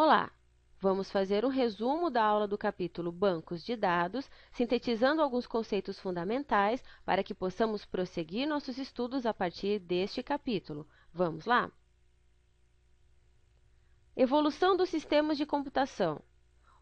Olá! Vamos fazer um resumo da aula do capítulo Bancos de Dados, sintetizando alguns conceitos fundamentais para que possamos prosseguir nossos estudos a partir deste capítulo. Vamos lá? Evolução dos sistemas de computação.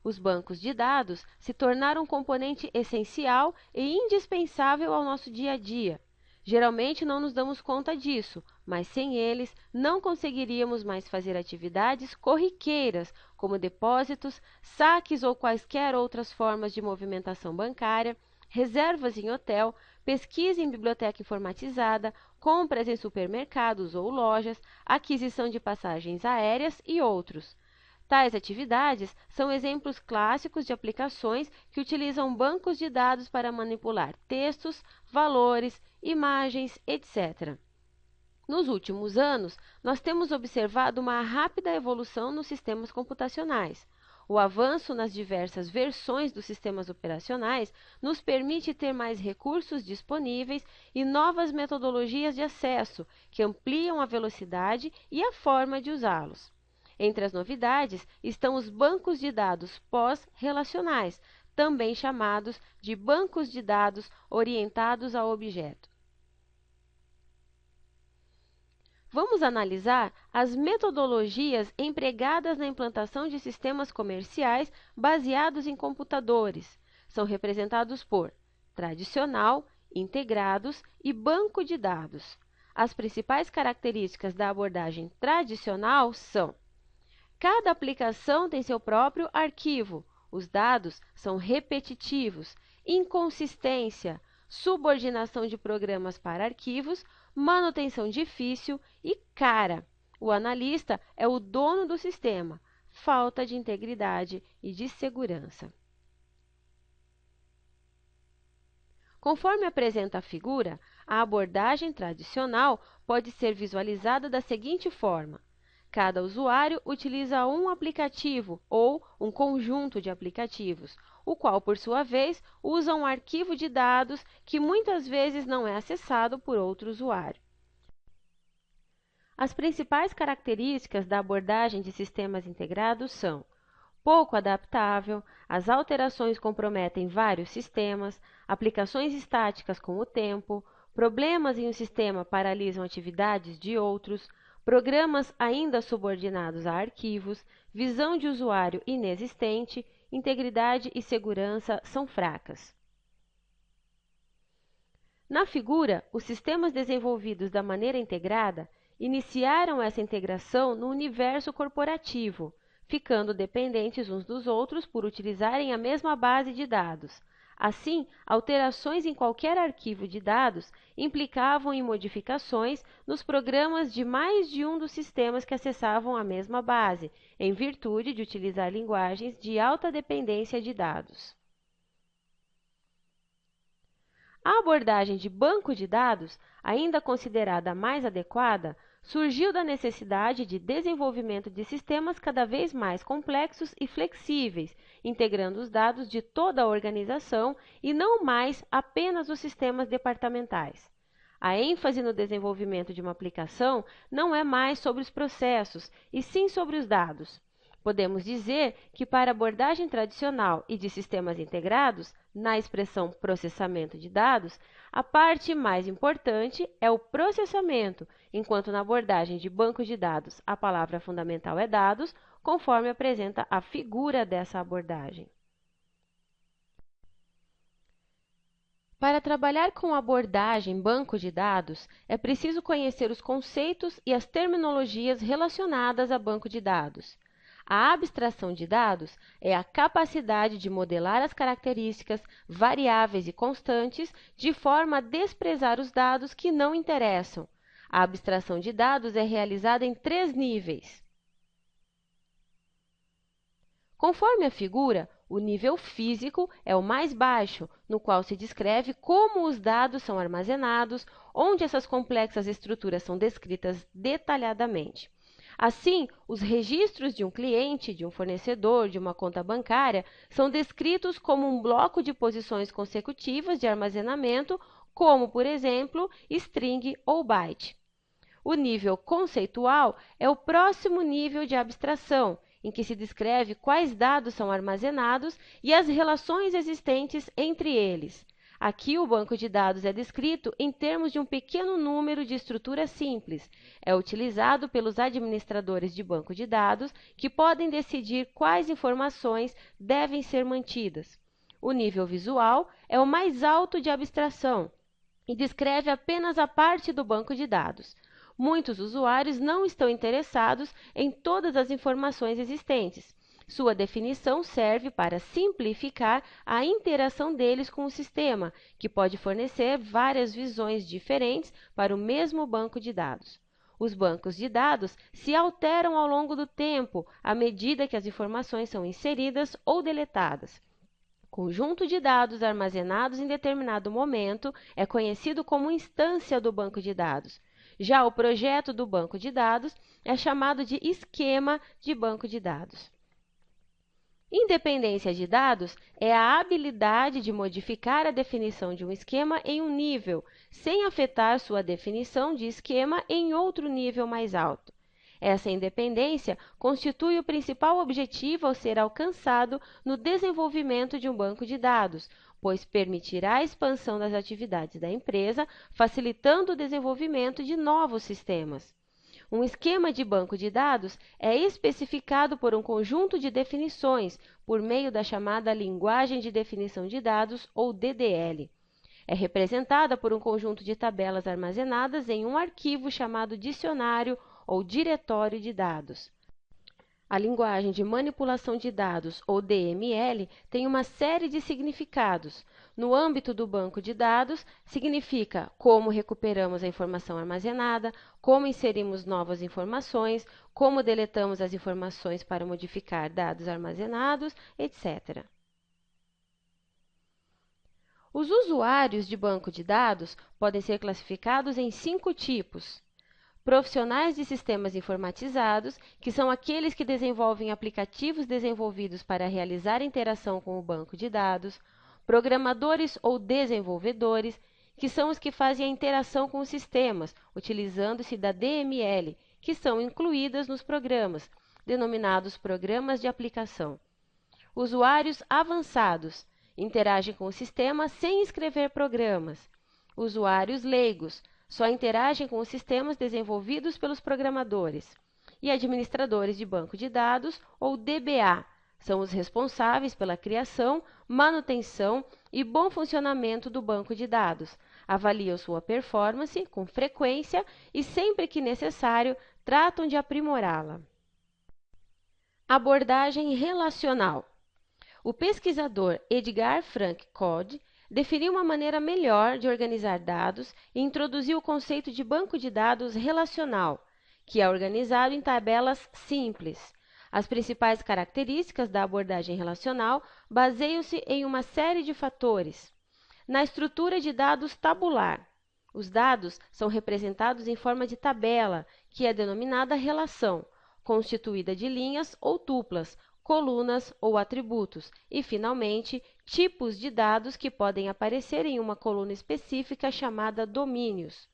Os bancos de dados se tornaram um componente essencial e indispensável ao nosso dia a dia. Geralmente não nos damos conta disso, mas sem eles não conseguiríamos mais fazer atividades corriqueiras, como depósitos, saques ou quaisquer outras formas de movimentação bancária, reservas em hotel, pesquisa em biblioteca informatizada, compras em supermercados ou lojas, aquisição de passagens aéreas e outros. Tais atividades são exemplos clássicos de aplicações que utilizam bancos de dados para manipular textos, valores, imagens, etc. Nos últimos anos, nós temos observado uma rápida evolução nos sistemas computacionais. O avanço nas diversas versões dos sistemas operacionais nos permite ter mais recursos disponíveis e novas metodologias de acesso, que ampliam a velocidade e a forma de usá-los. Entre as novidades estão os bancos de dados pós-relacionais, também chamados de bancos de dados orientados a objeto. Vamos analisar as metodologias empregadas na implantação de sistemas comerciais baseados em computadores. São representados por tradicional, integrados e banco de dados. As principais características da abordagem tradicional são: cada aplicação tem seu próprio arquivo, os dados são repetitivos, inconsistência, subordinação de programas para arquivos, manutenção difícil e cara. O analista é o dono do sistema, falta de integridade e de segurança. Conforme apresenta a figura, a abordagem tradicional pode ser visualizada da seguinte forma: cada usuário utiliza um aplicativo ou um conjunto de aplicativos, o qual, por sua vez, usa um arquivo de dados que muitas vezes não é acessado por outro usuário. As principais características da abordagem de sistemas integrados são: pouco adaptável, as alterações comprometem vários sistemas, aplicações estáticas com o tempo, problemas em um sistema paralisam atividades de outros, programas ainda subordinados a arquivos, visão de usuário inexistente, integridade e segurança são fracas. Na figura, os sistemas desenvolvidos da maneira integrada iniciaram essa integração no universo corporativo, ficando dependentes uns dos outros por utilizarem a mesma base de dados. Assim, alterações em qualquer arquivo de dados implicavam em modificações nos programas de mais de um dos sistemas que acessavam a mesma base, em virtude de utilizar linguagens de alta dependência de dados. A abordagem de banco de dados, ainda considerada a mais adequada, surgiu da necessidade de desenvolvimento de sistemas cada vez mais complexos e flexíveis, integrando os dados de toda a organização e não mais apenas os sistemas departamentais. A ênfase no desenvolvimento de uma aplicação não é mais sobre os processos, e sim sobre os dados. Podemos dizer que, para a abordagem tradicional e de sistemas integrados, na expressão processamento de dados, a parte mais importante é o processamento, enquanto na abordagem de bancos de dados a palavra fundamental é dados, conforme apresenta a figura dessa abordagem. Para trabalhar com a abordagem banco de dados, é preciso conhecer os conceitos e as terminologias relacionadas a banco de dados. A abstração de dados é a capacidade de modelar as características variáveis e constantes de forma a desprezar os dados que não interessam. A abstração de dados é realizada em 3 níveis. Conforme a figura, o nível físico é o mais baixo, no qual se descreve como os dados são armazenados, onde essas complexas estruturas são descritas detalhadamente. Assim, os registros de um cliente, de um fornecedor, de uma conta bancária, são descritos como um bloco de posições consecutivas de armazenamento, como, por exemplo, string ou byte. O nível conceitual é o próximo nível de abstração, em que se descreve quais dados são armazenados e as relações existentes entre eles. Aqui, o banco de dados é descrito em termos de um pequeno número de estruturas simples. É utilizado pelos administradores de banco de dados, que podem decidir quais informações devem ser mantidas. O nível visual é o mais alto de abstração e descreve apenas a parte do banco de dados. Muitos usuários não estão interessados em todas as informações existentes. Sua definição serve para simplificar a interação deles com o sistema, que pode fornecer várias visões diferentes para o mesmo banco de dados. Os bancos de dados se alteram ao longo do tempo, à medida que as informações são inseridas ou deletadas. Conjunto de dados armazenados em determinado momento é conhecido como instância do banco de dados. Já o projeto do banco de dados é chamado de esquema de banco de dados. Independência de dados é a habilidade de modificar a definição de um esquema em um nível, sem afetar sua definição de esquema em outro nível mais alto. Essa independência constitui o principal objetivo a ser alcançado no desenvolvimento de um banco de dados, pois permitirá a expansão das atividades da empresa, facilitando o desenvolvimento de novos sistemas. Um esquema de banco de dados é especificado por um conjunto de definições, por meio da chamada Linguagem de Definição de Dados, ou DDL. É representada por um conjunto de tabelas armazenadas em um arquivo chamado dicionário ou diretório de dados. A linguagem de manipulação de dados, ou DML, tem uma série de significados. No âmbito do banco de dados, significa como recuperamos a informação armazenada, como inserimos novas informações, como deletamos as informações para modificar dados armazenados, etc. Os usuários de banco de dados podem ser classificados em 5 tipos. Profissionais de sistemas informatizados, que são aqueles que desenvolvem aplicativos desenvolvidos para realizar interação com o banco de dados. Programadores ou desenvolvedores, que são os que fazem a interação com os sistemas, utilizando-se da DML, que são incluídas nos programas, denominados programas de aplicação. Usuários avançados, interagem com o sistema sem escrever programas. Usuários leigos, só interagem com os sistemas desenvolvidos pelos programadores. E administradores de banco de dados, ou DBA, são os responsáveis pela criação, manutenção e bom funcionamento do banco de dados. Avaliam sua performance com frequência e, sempre que necessário, tratam de aprimorá-la. Abordagem relacional. O pesquisador Edgar Frank Codd definiu uma maneira melhor de organizar dados e introduziu o conceito de banco de dados relacional, que é organizado em tabelas simples. As principais características da abordagem relacional baseiam-se em uma série de fatores. Na estrutura de dados tabular, os dados são representados em forma de tabela, que é denominada relação, constituída de linhas ou tuplas, colunas ou atributos, e, finalmente, tipos de dados que podem aparecer em uma coluna específica chamada domínios.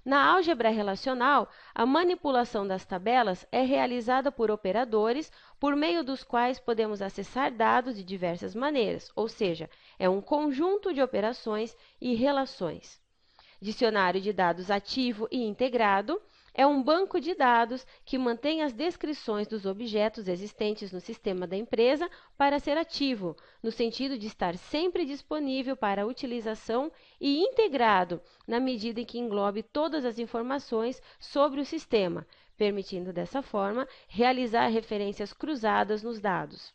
Na álgebra relacional, a manipulação das tabelas é realizada por operadores, por meio dos quais podemos acessar dados de diversas maneiras, ou seja, é um conjunto de operações e relações. Dicionário de dados ativo e integrado é um banco de dados que mantém as descrições dos objetos existentes no sistema da empresa para ser ativo, no sentido de estar sempre disponível para utilização, e integrado, na medida em que englobe todas as informações sobre o sistema, permitindo dessa forma realizar referências cruzadas nos dados.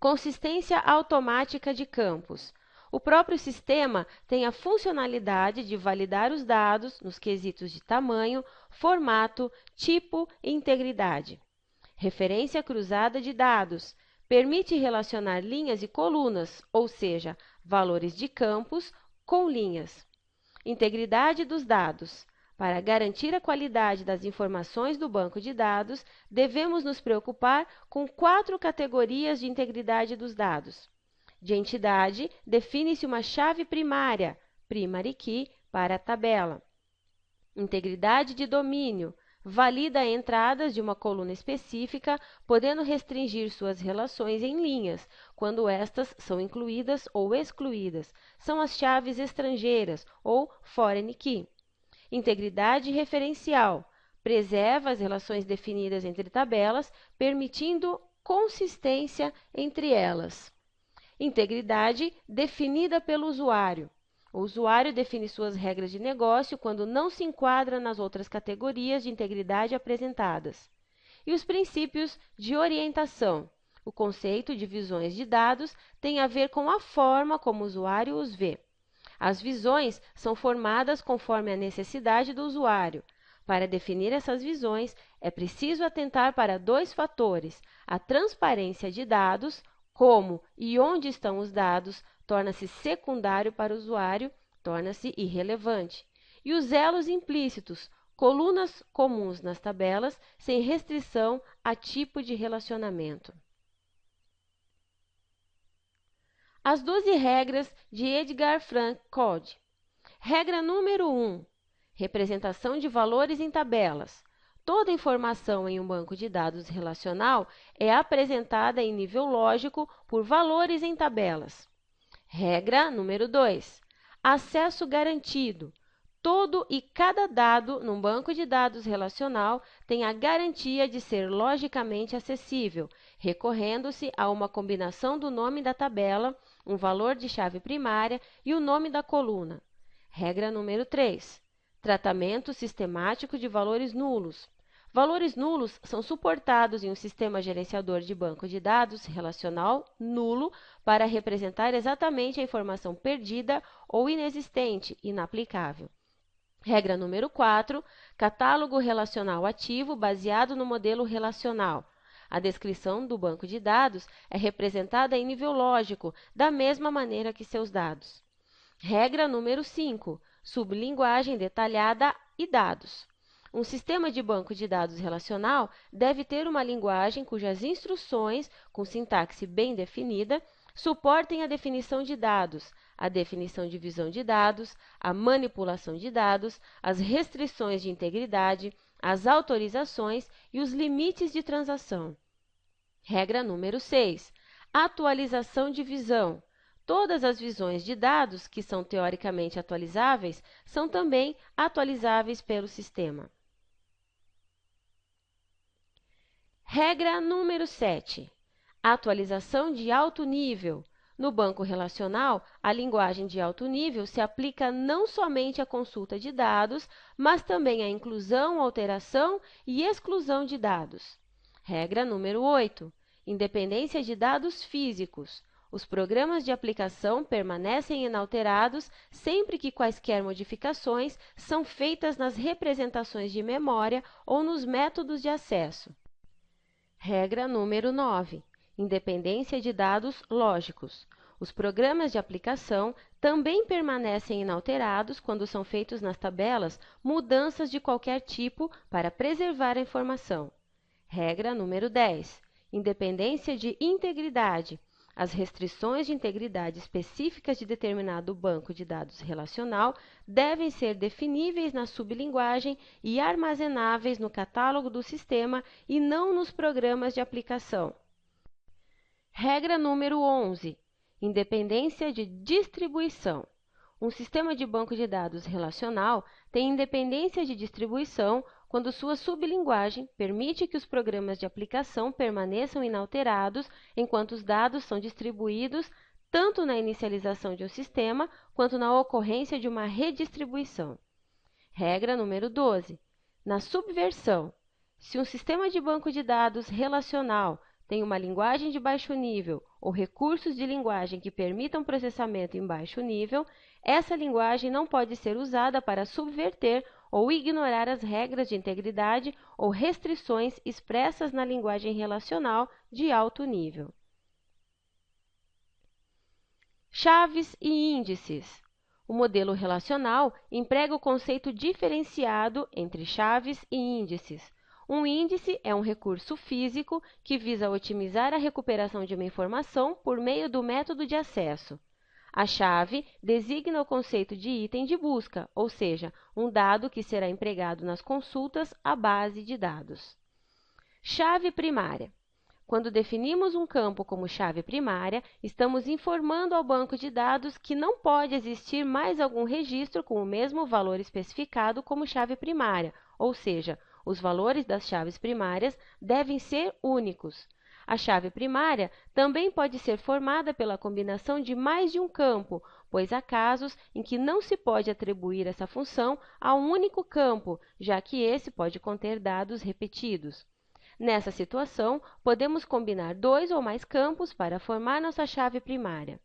Consistência automática de campos. O próprio sistema tem a funcionalidade de validar os dados nos quesitos de tamanho, formato, tipo e integridade. Referência cruzada de dados. Permite relacionar linhas e colunas, ou seja, valores de campos com linhas. Integridade dos dados. Para garantir a qualidade das informações do banco de dados, devemos nos preocupar com 4 categorias de integridade dos dados. De entidade, define-se uma chave primária, primary key, para a tabela. Integridade de domínio. valida entradas de uma coluna específica, podendo restringir suas relações em linhas, quando estas são incluídas ou excluídas. São as chaves estrangeiras, ou foreign key. Integridade referencial. Preserva as relações definidas entre tabelas, permitindo consistência entre elas. Integridade definida pelo usuário. O usuário define suas regras de negócio quando não se enquadra nas outras categorias de integridade apresentadas. E os princípios de orientação. O conceito de visões de dados tem a ver com a forma como o usuário os vê. As visões são formadas conforme a necessidade do usuário. Para definir essas visões, é preciso atentar para dois fatores: a transparência de dados, como e onde estão os dados, torna-se secundário para o usuário, torna-se irrelevante. E os elos implícitos, colunas comuns nas tabelas, sem restrição a tipo de relacionamento. As 12 regras de Edgar Frank Code. Regra número 1. Representação de valores em tabelas. Toda informação em um banco de dados relacional é apresentada em nível lógico por valores em tabelas. Regra número 2. Acesso garantido. Todo e cada dado num banco de dados relacional tem a garantia de ser logicamente acessível, recorrendo-se a uma combinação do nome da tabela, um valor de chave primária e o nome da coluna. Regra número 3. Tratamento sistemático de valores nulos. Valores nulos são suportados em um sistema gerenciador de banco de dados relacional nulo para representar exatamente a informação perdida ou inexistente, inaplicável. Regra número 4. Catálogo relacional ativo baseado no modelo relacional. A descrição do banco de dados é representada em nível lógico, da mesma maneira que seus dados. Regra número 5. Sublinguagem detalhada e dados. Um sistema de banco de dados relacional deve ter uma linguagem cujas instruções, com sintaxe bem definida, suportem a definição de dados, a definição de visão de dados, a manipulação de dados, as restrições de integridade, as autorizações e os limites de transação. Regra número 6. Atualização de visão. Todas as visões de dados que são teoricamente atualizáveis são também atualizáveis pelo sistema. Regra número 7. Atualização de alto nível. No banco relacional, a linguagem de alto nível se aplica não somente à consulta de dados, mas também à inclusão, alteração e exclusão de dados. Regra número 8. Independência de dados físicos. Os programas de aplicação permanecem inalterados sempre que quaisquer modificações são feitas nas representações de memória ou nos métodos de acesso. Regra número 9. Independência de dados lógicos. Os programas de aplicação também permanecem inalterados quando são feitos nas tabelas mudanças de qualquer tipo para preservar a informação. Regra número 10. Independência de integridade. As restrições de integridade específicas de determinado banco de dados relacional devem ser definíveis na sublinguagem e armazenáveis no catálogo do sistema e não nos programas de aplicação. Regra número 11. Independência de distribuição. Um sistema de banco de dados relacional tem independência de distribuição quando sua sublinguagem permite que os programas de aplicação permaneçam inalterados enquanto os dados são distribuídos tanto na inicialização de um sistema quanto na ocorrência de uma redistribuição. Regra número 12. Na subversão, se um sistema de banco de dados relacional tem uma linguagem de baixo nível ou recursos de linguagem que permitam processamento em baixo nível, essa linguagem não pode ser usada para subverter ou ignorar as regras de integridade ou restrições expressas na linguagem relacional de alto nível. Chaves e índices. O modelo relacional emprega o conceito diferenciado entre chaves e índices. Um índice é um recurso físico que visa otimizar a recuperação de uma informação por meio do método de acesso. A chave designa o conceito de item de busca, ou seja, um dado que será empregado nas consultas à base de dados. Chave primária. Quando definimos um campo como chave primária, estamos informando ao banco de dados que não pode existir mais algum registro com o mesmo valor especificado como chave primária, ou seja, os valores das chaves primárias devem ser únicos. A chave primária também pode ser formada pela combinação de mais de um campo, pois há casos em que não se pode atribuir essa função a um único campo, já que esse pode conter dados repetidos. Nessa situação, podemos combinar dois ou mais campos para formar nossa chave primária.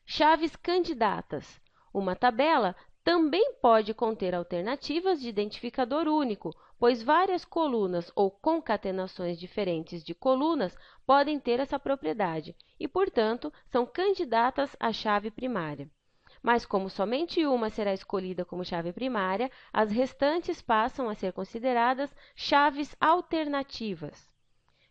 Chaves candidatas. Uma tabela também pode conter alternativas de identificador único, pois várias colunas ou concatenações diferentes de colunas podem ter essa propriedade e, portanto, são candidatas à chave primária. Mas como somente uma será escolhida como chave primária, as restantes passam a ser consideradas chaves alternativas.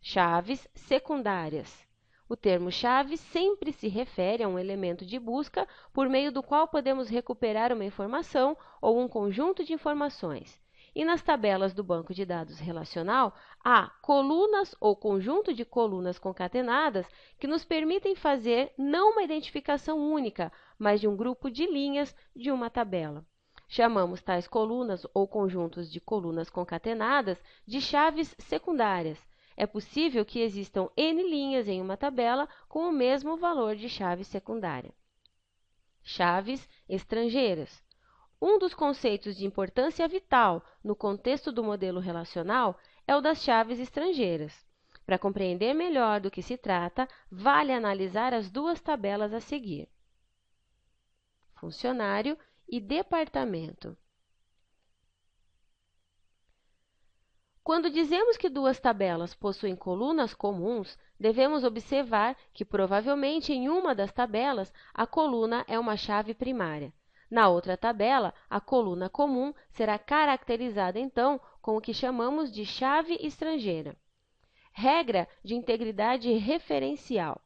Chaves secundárias. O termo chave sempre se refere a um elemento de busca por meio do qual podemos recuperar uma informação ou um conjunto de informações. E nas tabelas do banco de dados relacional, há colunas ou conjunto de colunas concatenadas que nos permitem fazer não uma identificação única, mas de um grupo de linhas de uma tabela. Chamamos tais colunas ou conjuntos de colunas concatenadas de chaves secundárias. É possível que existam N linhas em uma tabela com o mesmo valor de chave secundária. Chaves estrangeiras. Um dos conceitos de importância vital no contexto do modelo relacional é o das chaves estrangeiras. Para compreender melhor do que se trata, vale analisar as duas tabelas a seguir. Funcionário e departamento. Quando dizemos que duas tabelas possuem colunas comuns, devemos observar que provavelmente em uma das tabelas a coluna é uma chave primária. Na outra tabela, a coluna comum será caracterizada então com o que chamamos de chave estrangeira. Regra de integridade referencial.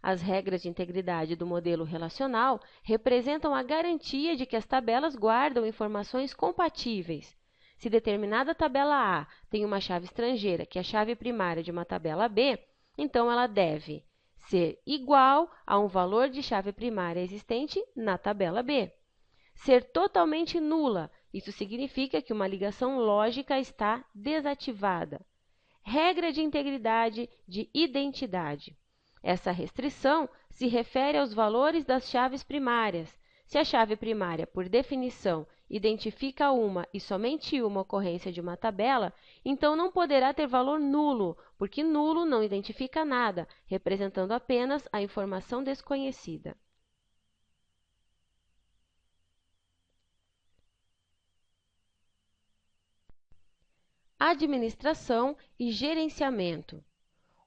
As regras de integridade do modelo relacional representam a garantia de que as tabelas guardam informações compatíveis. Se determinada tabela A tem uma chave estrangeira que é a chave primária de uma tabela B, então ela deve ser igual a um valor de chave primária existente na tabela B. Ser totalmente nula, isso significa que uma ligação lógica está desativada. Regra de integridade de identidade. Essa restrição se refere aos valores das chaves primárias. Se a chave primária, por definição, identifica uma e somente uma ocorrência de uma tabela, então não poderá ter valor nulo, porque nulo não identifica nada, representando apenas a informação desconhecida. Administração e gerenciamento.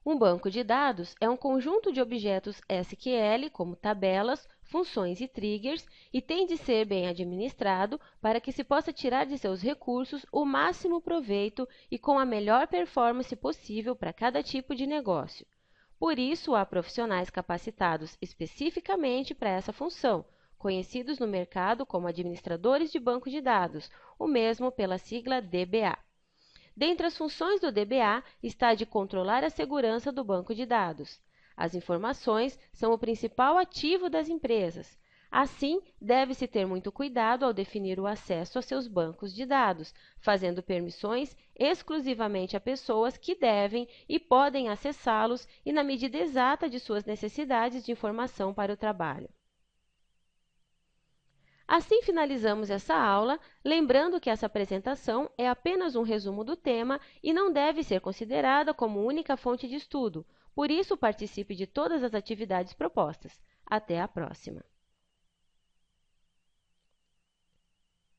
Um banco de dados é um conjunto de objetos SQL, como tabelas, funções e triggers, e tem de ser bem administrado para que se possa tirar de seus recursos o máximo proveito e com a melhor performance possível para cada tipo de negócio. Por isso, há profissionais capacitados especificamente para essa função, conhecidos no mercado como administradores de banco de dados, o mesmo pela sigla DBA. Dentre as funções do DBA está a de controlar a segurança do banco de dados. As informações são o principal ativo das empresas. Assim, deve-se ter muito cuidado ao definir o acesso a seus bancos de dados, fazendo permissões exclusivamente a pessoas que devem e podem acessá-los e na medida exata de suas necessidades de informação para o trabalho. Assim finalizamos essa aula, lembrando que essa apresentação é apenas um resumo do tema e não deve ser considerada como única fonte de estudo. Por isso, participe de todas as atividades propostas. Até a próxima!